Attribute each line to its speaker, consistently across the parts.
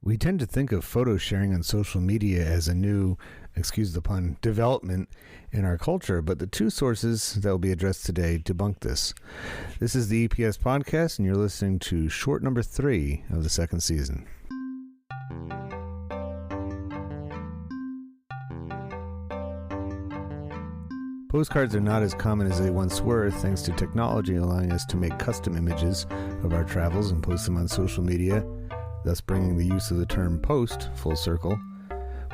Speaker 1: We tend to think of photo sharing on social media as a new, excuse the pun, development in our culture, but the two sources that will be addressed today debunk this. This is the EPS podcast, and you're listening to short number 3 of the second season. Postcards are not as common as they once were, thanks to technology allowing us to make custom images of our travels and post them on social media, thus bringing the use of the term post full circle.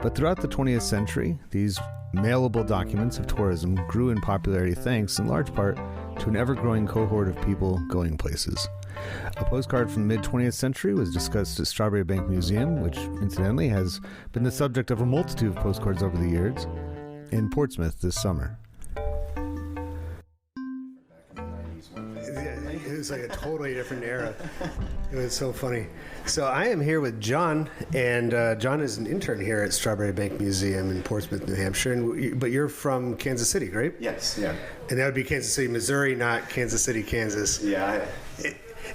Speaker 1: But throughout the 20th century, these mailable documents of tourism grew in popularity thanks, in large part, to an ever-growing cohort of people going places. A postcard from the mid-20th century was discussed at Strawberry Bank Museum, which, incidentally, has been the subject of a multitude of postcards over the years, in Portsmouth this summer.
Speaker 2: It was like a totally different era. It was so funny. So I am here with John, and John is an intern here at Strawberry Bank Museum in Portsmouth, New Hampshire. But you're from Kansas City, right?
Speaker 3: Yes, yeah.
Speaker 2: And that would be Kansas City, Missouri, not Kansas City, Kansas.
Speaker 3: Yeah.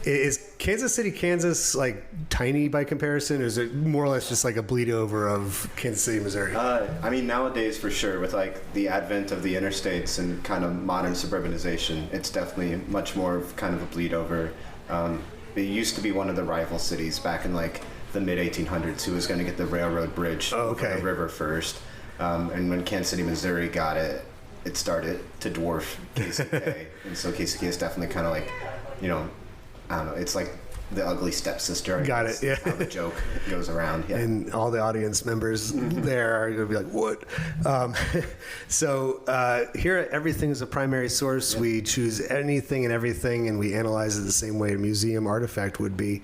Speaker 2: Is Kansas City, Kansas, like tiny by comparison, or is it more or less just like a bleed over of Kansas City, Missouri?
Speaker 3: I mean, nowadays for sure, with like the advent of the interstates and kind of modern suburbanization, it's definitely much more of kind of a bleed over. It used to be one of the rival cities back in like the mid 1800s, who was going to get the railroad bridge over the river first. And when Kansas City, Missouri got it, it started to dwarf KCK. And so KCK is definitely kind of like, you know, I don't know, it's like the ugly stepsister.
Speaker 2: Got it, yeah.
Speaker 3: How the joke goes around. Yeah.
Speaker 2: And all the audience members there are going to be like, what? So here at Everything is a Primary Source, we choose anything and everything, and we analyze it the same way a museum artifact would be.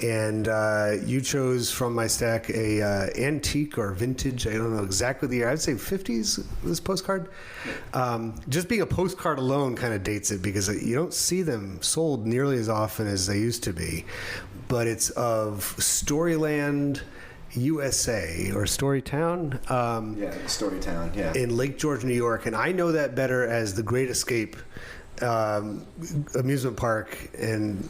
Speaker 2: And you chose from my stack a antique or vintage, I don't know exactly the year, I'd say 50s, this postcard. Just being a postcard alone kind of dates it, because you don't see them sold nearly as often as they used to be. But it's of Storyland, USA, or Storytown.
Speaker 3: Storytown, yeah.
Speaker 2: In Lake George, New York. And I know that better as the Great Escape amusement park. And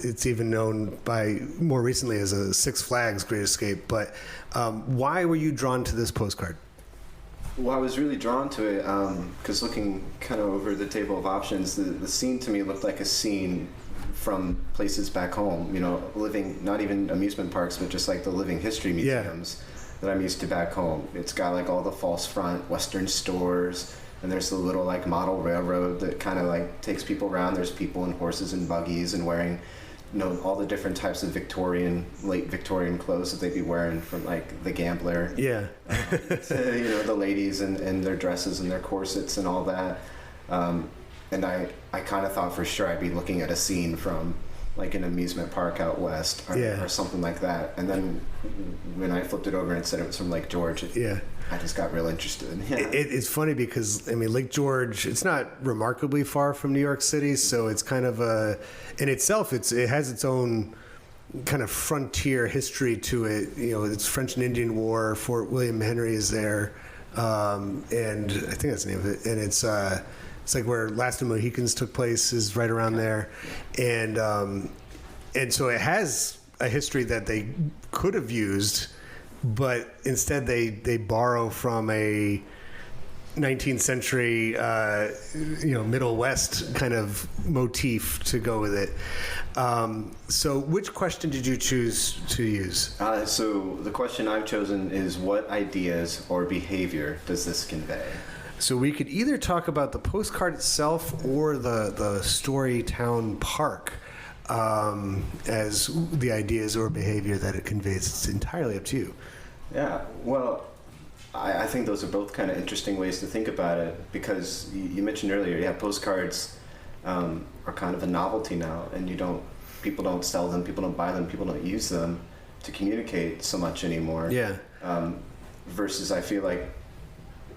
Speaker 2: it's even known by more recently as a Six Flags Great Escape. But why were you drawn to this postcard?
Speaker 3: Well, I was really drawn to it because looking kind of over the table of options, the scene to me looked like a scene from places back home, you know, living, not even amusement parks, but just like the living history museums that I'm used to back home. It's got like all the false front Western stores, and there's the little like model railroad that kind of like takes people around. There's people in horses and buggies and wearing, you know, all the different types of late Victorian clothes that they'd be wearing from like the Gambler.
Speaker 2: Yeah.
Speaker 3: You know, the ladies and their dresses and their corsets and all that. And I kind of thought for sure I'd be looking at a scene from like an amusement park out west or something like that. And then when I flipped it over and it said it was from Lake George, I just got real interested. Yeah.
Speaker 2: It's funny because, I mean, Lake George, it's not remarkably far from New York City, so it's kind of in itself, it has its own kind of frontier history to it. You know, it's French and Indian War, Fort William Henry is there, and I think that's the name of it. And it's like where Last of the Mohicans took place is right around there. And so it has a history that they could have used, but instead they borrow from a 19th century, Middle West kind of motif to go with it. So which question did you choose to use?
Speaker 3: So the question I've chosen is, what ideas or behavior does this convey?
Speaker 2: So we could either talk about the postcard itself or the Storytown Park as the ideas or behavior that it conveys. It's entirely up to you.
Speaker 3: Yeah, well, I think those are both kind of interesting ways to think about it, because you mentioned earlier, postcards are kind of a novelty now, and people don't sell them, people don't buy them, people don't use them to communicate so much anymore.
Speaker 2: Yeah.
Speaker 3: Versus I feel like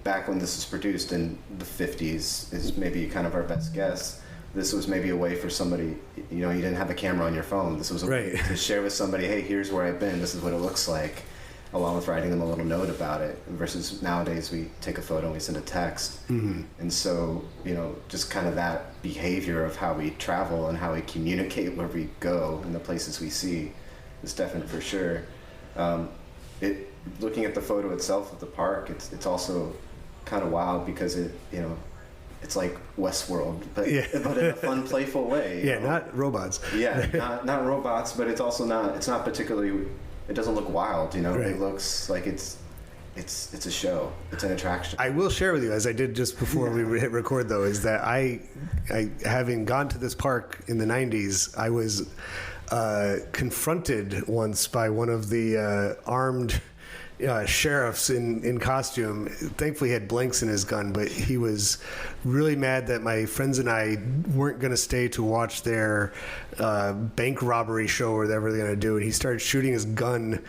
Speaker 3: back when this was produced in the 50s is maybe kind of our best guess. This was maybe a way for somebody, you know, you didn't have a camera on your phone. This was a way to share with somebody, hey, here's where I've been, this is what it looks like, along with writing them a little note about it. Versus nowadays we take a photo and we send a text. Mm-hmm. And so, you know, just kind of that behavior of how we travel and how we communicate where we go and the places we see is definite for sure. Looking at the photo itself of the park, it's also kind of wild because it's like Westworld, but in a fun, playful way.
Speaker 2: Yeah, not robots.
Speaker 3: Yeah, not robots, but it's also not. It's not particularly. It doesn't look wild.
Speaker 2: Right.
Speaker 3: It looks like it's a show. It's an attraction.
Speaker 2: I will share with you, as I did just before we hit record, though, is that I having gone to this park in the 90s, I was confronted once by one of the armed sheriffs in costume. Thankfully, he had blanks in his gun, but he was really mad that my friends and I weren't going to stay to watch their bank robbery show or whatever they're going to do. And he started shooting his gun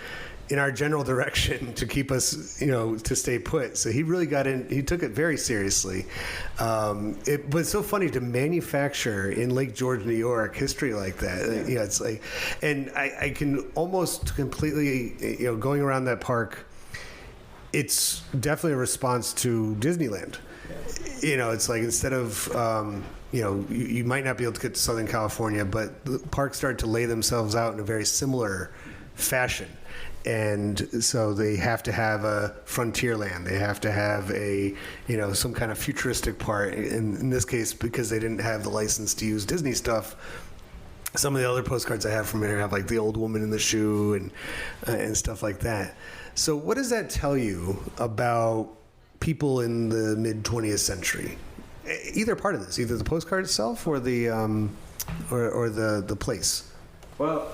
Speaker 2: in our general direction to keep us, to stay put. So he really got in. He took it very seriously. It was so funny to manufacture in Lake George, New York, history like that.
Speaker 3: Yeah.
Speaker 2: It's like, and I can almost completely, going around that park, it's definitely a response to Disneyland. Yeah. It's like instead of, you might not be able to get to Southern California, but the parks started to lay themselves out in a very similar fashion. And so they have to have a frontier land. They have to have a, some kind of futuristic part. In this case, because they didn't have the license to use Disney stuff, some of the other postcards I have from here have like the old woman in the shoe and stuff like that. So what does that tell you about people in the mid 20th century? Either part of this, either the postcard itself or the or the place.
Speaker 3: Well,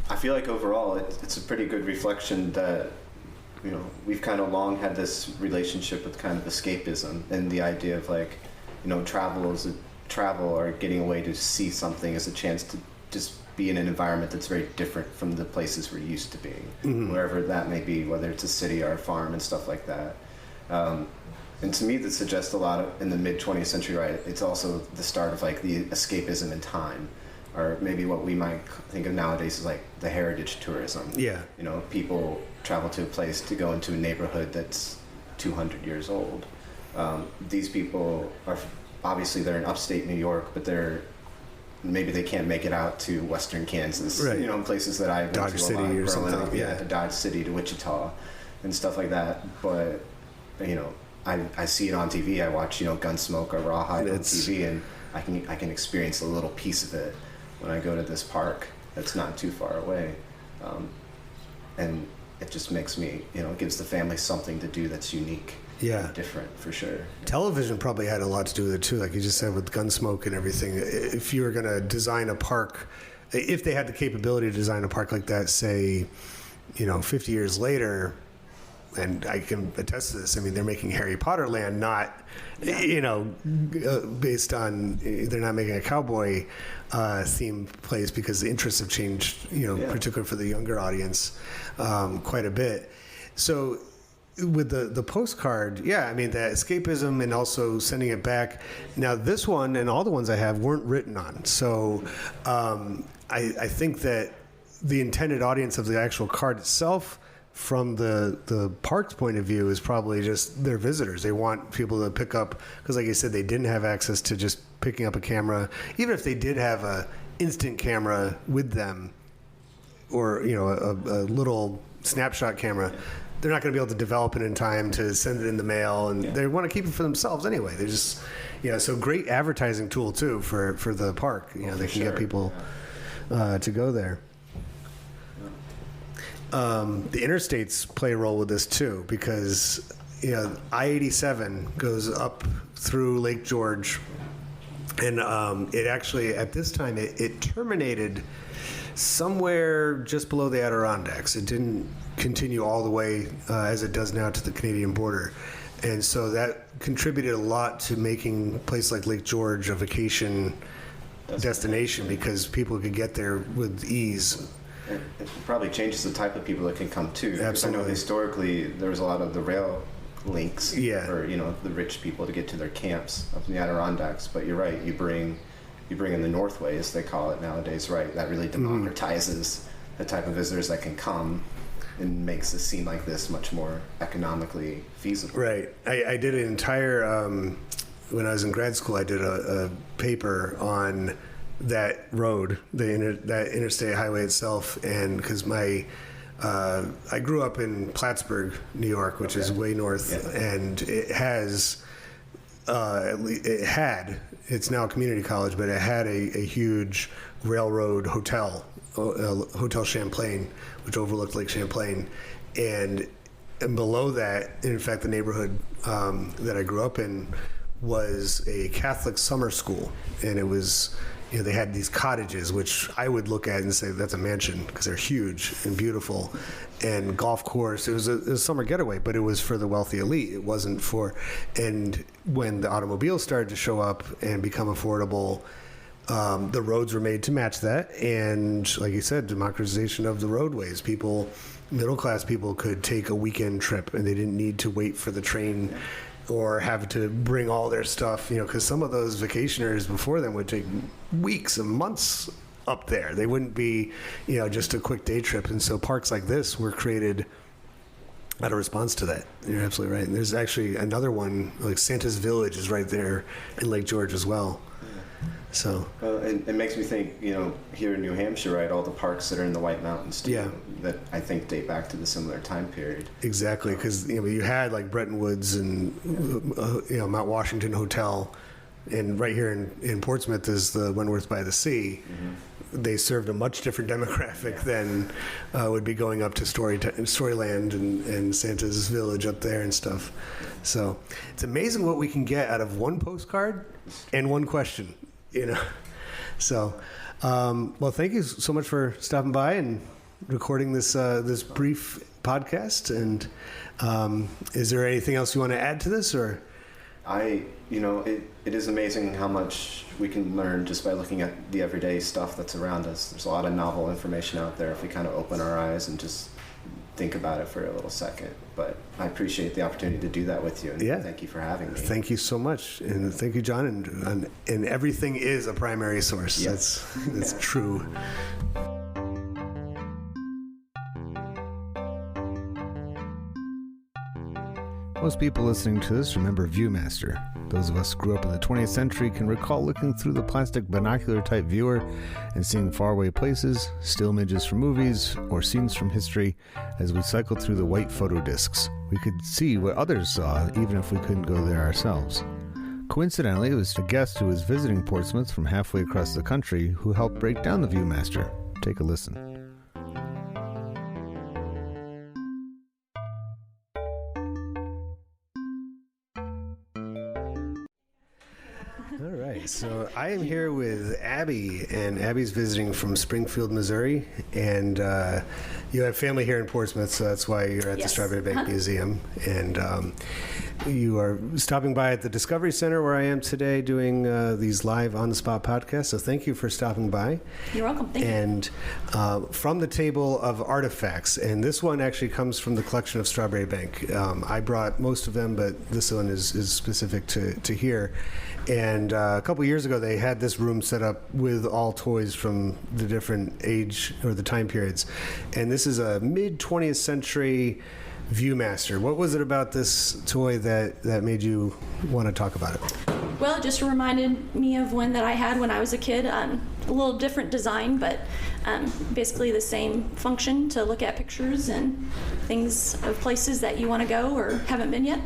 Speaker 3: I feel like overall it's a pretty good reflection that we've kind of long had this relationship with kind of escapism and the idea of like travel or getting away to see something as a chance to just be in an environment that's very different from the places we're used to being, wherever that may be, whether it's a city or a farm and stuff like that. And to me, that suggests a lot of, in the mid 20th century, right? It's also the start of like the escapism in time. Or maybe what we might think of nowadays as like the heritage tourism.
Speaker 2: Yeah.
Speaker 3: People travel to a place to go into a neighborhood that's 200 years old. These people are obviously they're in upstate New York, but maybe they can't make it out to Western Kansas.
Speaker 2: Right.
Speaker 3: Places that I went
Speaker 2: Dodge
Speaker 3: to
Speaker 2: City
Speaker 3: a lot
Speaker 2: or
Speaker 3: growing
Speaker 2: something.
Speaker 3: up. Yeah, to Dodge City, to Wichita, and stuff like that. But I see it on TV. I watch Gunsmoke or Rawhide on TV, and I can experience a little piece of it when I go to this park that's not too far away. And it just makes me, it gives the family something to do that's unique.
Speaker 2: Yeah.
Speaker 3: Different, for sure.
Speaker 2: Television probably had a lot to do with it, too, like you just said, with Gunsmoke and everything. If you were going to design a park, if they had the capability to design a park like that, say, 50 years later, and I can attest to this, I mean, they're making Harry Potter Land not, based on, they're not making a cowboy themed place because the interests have changed, particularly for the younger audience, quite a bit. So with the postcard, I mean, that escapism and also sending it back. Now, this one and all the ones I have weren't written on. So I think that the intended audience of the actual card itself, from the park's point of view, is probably just their visitors. They want people to pick up, because like I said, they didn't have access to just picking up a camera. Even if they did have a instant camera with them, or a little snapshot camera, they're not going to be able to develop it in time to send it in the mail, and they want to keep it for themselves anyway. They just so great advertising tool too for the park. They can get people to go there. The interstates play a role with this too, because I-87 goes up through Lake George, and it actually at this time it terminated somewhere just below the Adirondacks. It didn't continue all the way as it does now to the Canadian border, and so that contributed a lot to making a place like Lake George a vacation destination, because people could get there with ease.
Speaker 3: It probably changes the type of people that can come too.
Speaker 2: Absolutely.
Speaker 3: I know historically there was a lot of the rail links for the rich people to get to their camps up in the Adirondacks. But you're right. You bring in the Northway, as they call it nowadays. Right. That really democratizes the type of visitors that can come, and makes a scene like this much more economically feasible.
Speaker 2: Right. I did an entire when I was in grad school. I did a paper on that road, that interstate highway itself, and because my I grew up in Plattsburgh, New York, which is way north, and it has, it's now a community college, but it had a huge railroad hotel, Hotel Champlain, which overlooked Lake Champlain. And below that, in fact, the neighborhood that I grew up in was a Catholic summer school. And it was, they had these cottages, which I would look at and say, that's a mansion, because they're huge and beautiful. And golf course, it was a summer getaway, but it was for the wealthy elite. It wasn't for, and when the automobiles started to show up and become affordable, the roads were made to match that. And like you said, democratization of the roadways. Middle-class people could take a weekend trip, and they didn't need to wait for the train or have to bring all their stuff, because some of those vacationers before them would take weeks and months up there. They wouldn't be, just a quick day trip. And so parks like this were created out of response to that. You're absolutely right. And there's actually another one, like Santa's Village is right there in Lake George as well. So
Speaker 3: it makes me think, here in New Hampshire, right, all the parks that are in the White Mountains too, that I think date back to the similar time period.
Speaker 2: Exactly, because you had like Bretton Woods and Mount Washington Hotel, and right here in Portsmouth is the Wentworth by the Sea. Mm-hmm. They served a much different demographic than would be going up to Storyland and Santa's Village up there and stuff. So it's amazing what we can get out of one postcard and one question. So, well, thank you so much for stopping by and recording this brief podcast. And is there anything else you want to add to this, or?
Speaker 3: It is amazing how much we can learn just by looking at the everyday stuff that's around us. There's a lot of novel information out there if we kind of open our eyes and just think about it for a little second. But I appreciate the opportunity to do that with you, and thank you for having me.
Speaker 2: Thank you so much, and thank you, John. And everything is a primary source. Yes. That's true.
Speaker 1: Most people listening to this remember Viewmaster. Those of us who grew up in the 20th century can recall looking through the plastic binocular-type viewer and seeing faraway places, still images from movies, or scenes from history as we cycled through the white photo discs. We could see what others saw, even if we couldn't go there ourselves. Coincidentally, it was a guest who was visiting Portsmouth from halfway across the country who helped break down the Viewmaster. Take a listen.
Speaker 2: So I am here with Abby, and Abby's visiting from Springfield, Missouri, and you have family here in Portsmouth, so that's why you're at the Strawberry Bank Museum, and you are stopping by at the Discovery Center where I am today doing these live on-the-spot podcasts, so thank you for stopping by.
Speaker 4: You're welcome. Thank you.
Speaker 2: And from the table of artifacts, and this one actually comes from the collection of Strawberry Bank. I brought most of them, but this one is specific to here. And a couple years ago, they had this room set up with all toys from the different age or the time periods. And this is a mid-20th century Viewmaster. What was it about this toy that made you want to talk about it?
Speaker 4: Well, it just reminded me of one that I had when I was a kid. A little different design, but basically the same function, to look at pictures and things of places that you want to go or haven't been yet.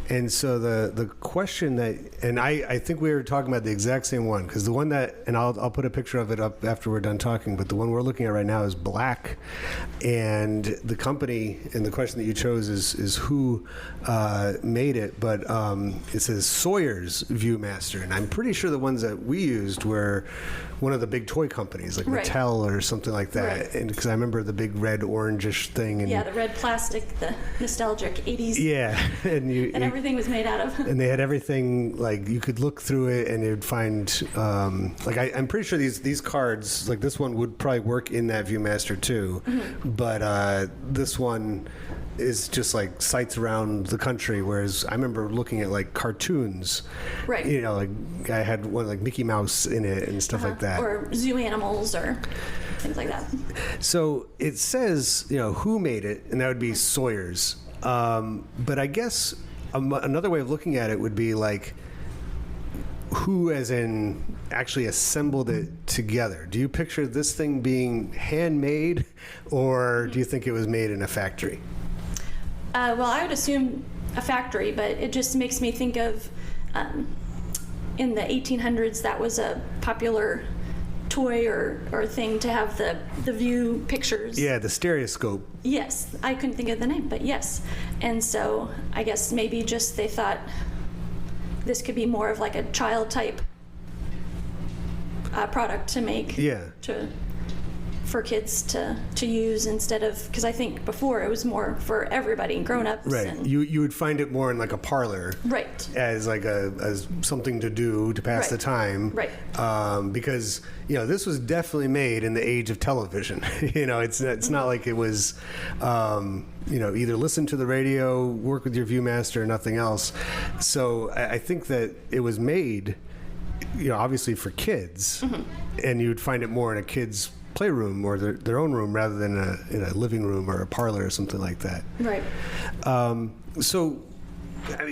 Speaker 2: And so the question that, and I think we were talking about the exact same one, because the one that, and I'll put a picture of it up after we're done talking, but the one we're looking at right now is black, and the company, and the question that you chose is who made it, but it says Sawyer's Viewmaster, and I'm pretty sure the ones that we used were one of the big toy companies, like
Speaker 4: Right.
Speaker 2: Mattel or something like that,
Speaker 4: Right.
Speaker 2: and because I remember the big red orangish thing. And
Speaker 4: Yeah, the red plastic, the nostalgic 80s.
Speaker 2: yeah, and
Speaker 4: Everything was made out of.
Speaker 2: And they had everything, like you could look through it and you'd find, I'm pretty sure these cards, like this one would probably work in that Viewmaster too, but this one is just like sites around the country, whereas I remember looking at like cartoons,
Speaker 4: Right.
Speaker 2: like I had one like Mickey Mouse in it and stuff like that.
Speaker 4: Or zoo animals or things like that.
Speaker 2: So it says, who made it, and that would be Sawyer's. But I guess another way of looking at it would be like, who, as in, actually assembled it together? Do you picture this thing being handmade, or do you think it was made in a factory?
Speaker 4: Well, I would assume a factory, but it just makes me think of in the 1800s, that was a popular toy or thing to have the view pictures.
Speaker 2: Yeah, the stereoscope.
Speaker 4: Yes, I couldn't think of the name, but yes. And so I guess maybe just they thought this could be more of like a child type product to make.
Speaker 2: Yeah.
Speaker 4: For kids to use instead of, because I think before it was more for everybody, grown-ups.
Speaker 2: Right.
Speaker 4: And,
Speaker 2: You would find it more in like a parlor.
Speaker 4: right.
Speaker 2: As like as something to do to pass the time.
Speaker 4: Right.
Speaker 2: Because, this was definitely made in the age of television. It's not like it was, either listen to the radio, work with your Viewmaster, or nothing else. So I think that it was made, obviously for kids, and you'd find it more in a kid's playroom or their own room rather than in a living room or a parlor or something like that.
Speaker 4: Right.
Speaker 2: So,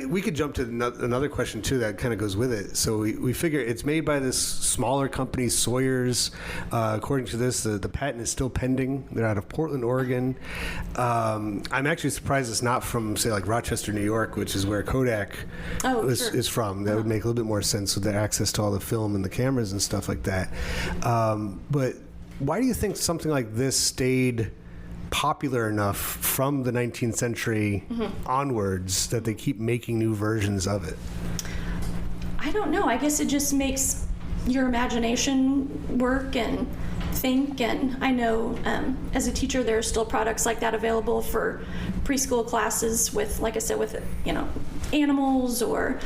Speaker 2: we could jump to another question too that kind of goes with it. So we figure it's made by this smaller company, Sawyer's. According to this, the patent is still pending. They're out of Portland, Oregon. I'm actually surprised it's not from, say, like Rochester, New York, which is where Kodak is from. That would make a little bit more sense with the access to all the film and the cameras and stuff like that. But why do you think something like this stayed popular enough from the 19th century onwards that they keep making new versions of it?
Speaker 4: I don't know. I guess it just makes your imagination work and think. And I know as a teacher, there are still products like that available for preschool classes with, like I said, with, animals or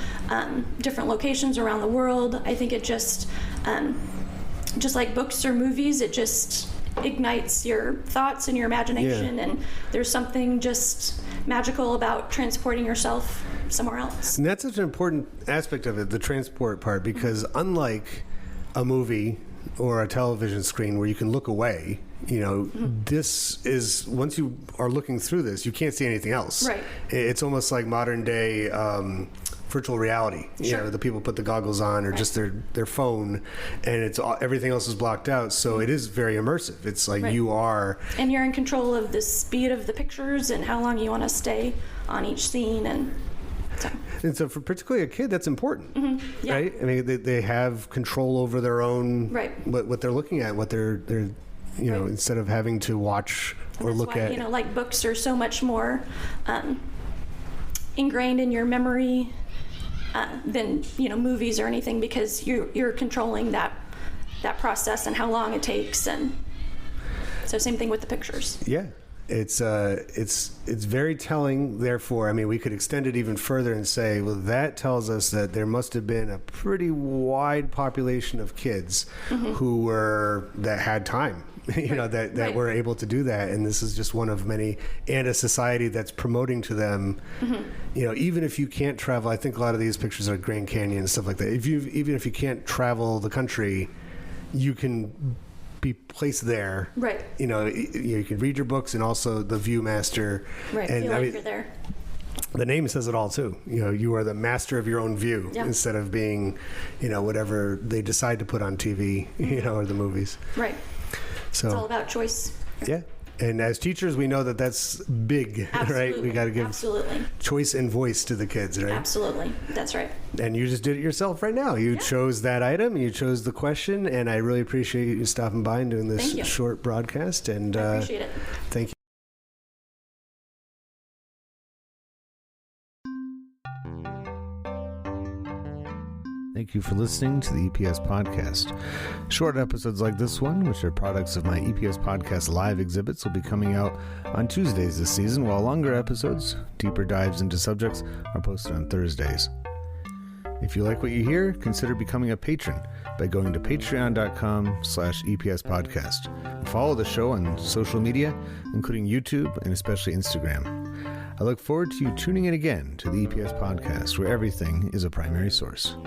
Speaker 4: different locations around the world. I think it just like books or movies, it just ignites your thoughts and your imagination, and there's something just magical about transporting yourself somewhere else.
Speaker 2: And that's such an important aspect of it, the transport part, because unlike a movie or a television screen where you can look away, this is, once you are looking through this, you can't see anything else.
Speaker 4: Right.
Speaker 2: It's almost like modern day virtual reality.
Speaker 4: Sure.
Speaker 2: The people put the goggles on or just their phone, and it's everything else is blocked out. So it is very immersive. It's like you are,
Speaker 4: and you're in control of the speed of the pictures and how long you want to stay on each scene, and
Speaker 2: so for particularly a kid, that's important,
Speaker 4: Yeah.
Speaker 2: right? I mean, they have control over their own what they're looking at, what they're instead of having to watch or look at.
Speaker 4: Like books are so much more ingrained in your memory than movies or anything, because you're controlling that process and how long it takes, and so same thing with the pictures.
Speaker 2: Yeah, it's very telling. Therefore, we could extend it even further and say, well, that tells us that there must have been a pretty wide population of kids that had time. That were able to do that, and this is just one of many, and a society that's promoting to them. Even if you can't travel, I think a lot of these pictures are Grand Canyon and stuff like that. Even if you can't travel the country, you can be placed there. Right. You can read your books and also the Viewmaster.
Speaker 4: Right.
Speaker 2: And
Speaker 4: feel like you're there.
Speaker 2: The name says it all too. You are the master of your own view instead of being, whatever they decide to put on TV, or the movies.
Speaker 4: Right.
Speaker 2: So
Speaker 4: it's all about choice.
Speaker 2: Yeah. And as teachers, we know that that's big, right? We got to give choice and voice to the kids, right?
Speaker 4: Absolutely. That's right.
Speaker 2: And you just did it yourself right now. You chose that item, you chose the question, and I really appreciate you stopping by and doing this short broadcast. And
Speaker 4: I appreciate it.
Speaker 2: Thank you.
Speaker 1: Thank you for listening to the EPS Podcast. Short episodes like this one, which are products of my EPS Podcast live exhibits, will be coming out on Tuesdays this season, while longer episodes, deeper dives into subjects, are posted on Thursdays. If you like what you hear, consider becoming a patron by going to patreon.com/EPS Podcast. Follow the show on social media, including YouTube and especially Instagram. I look forward to you tuning in again to the EPS Podcast, where everything is a primary source.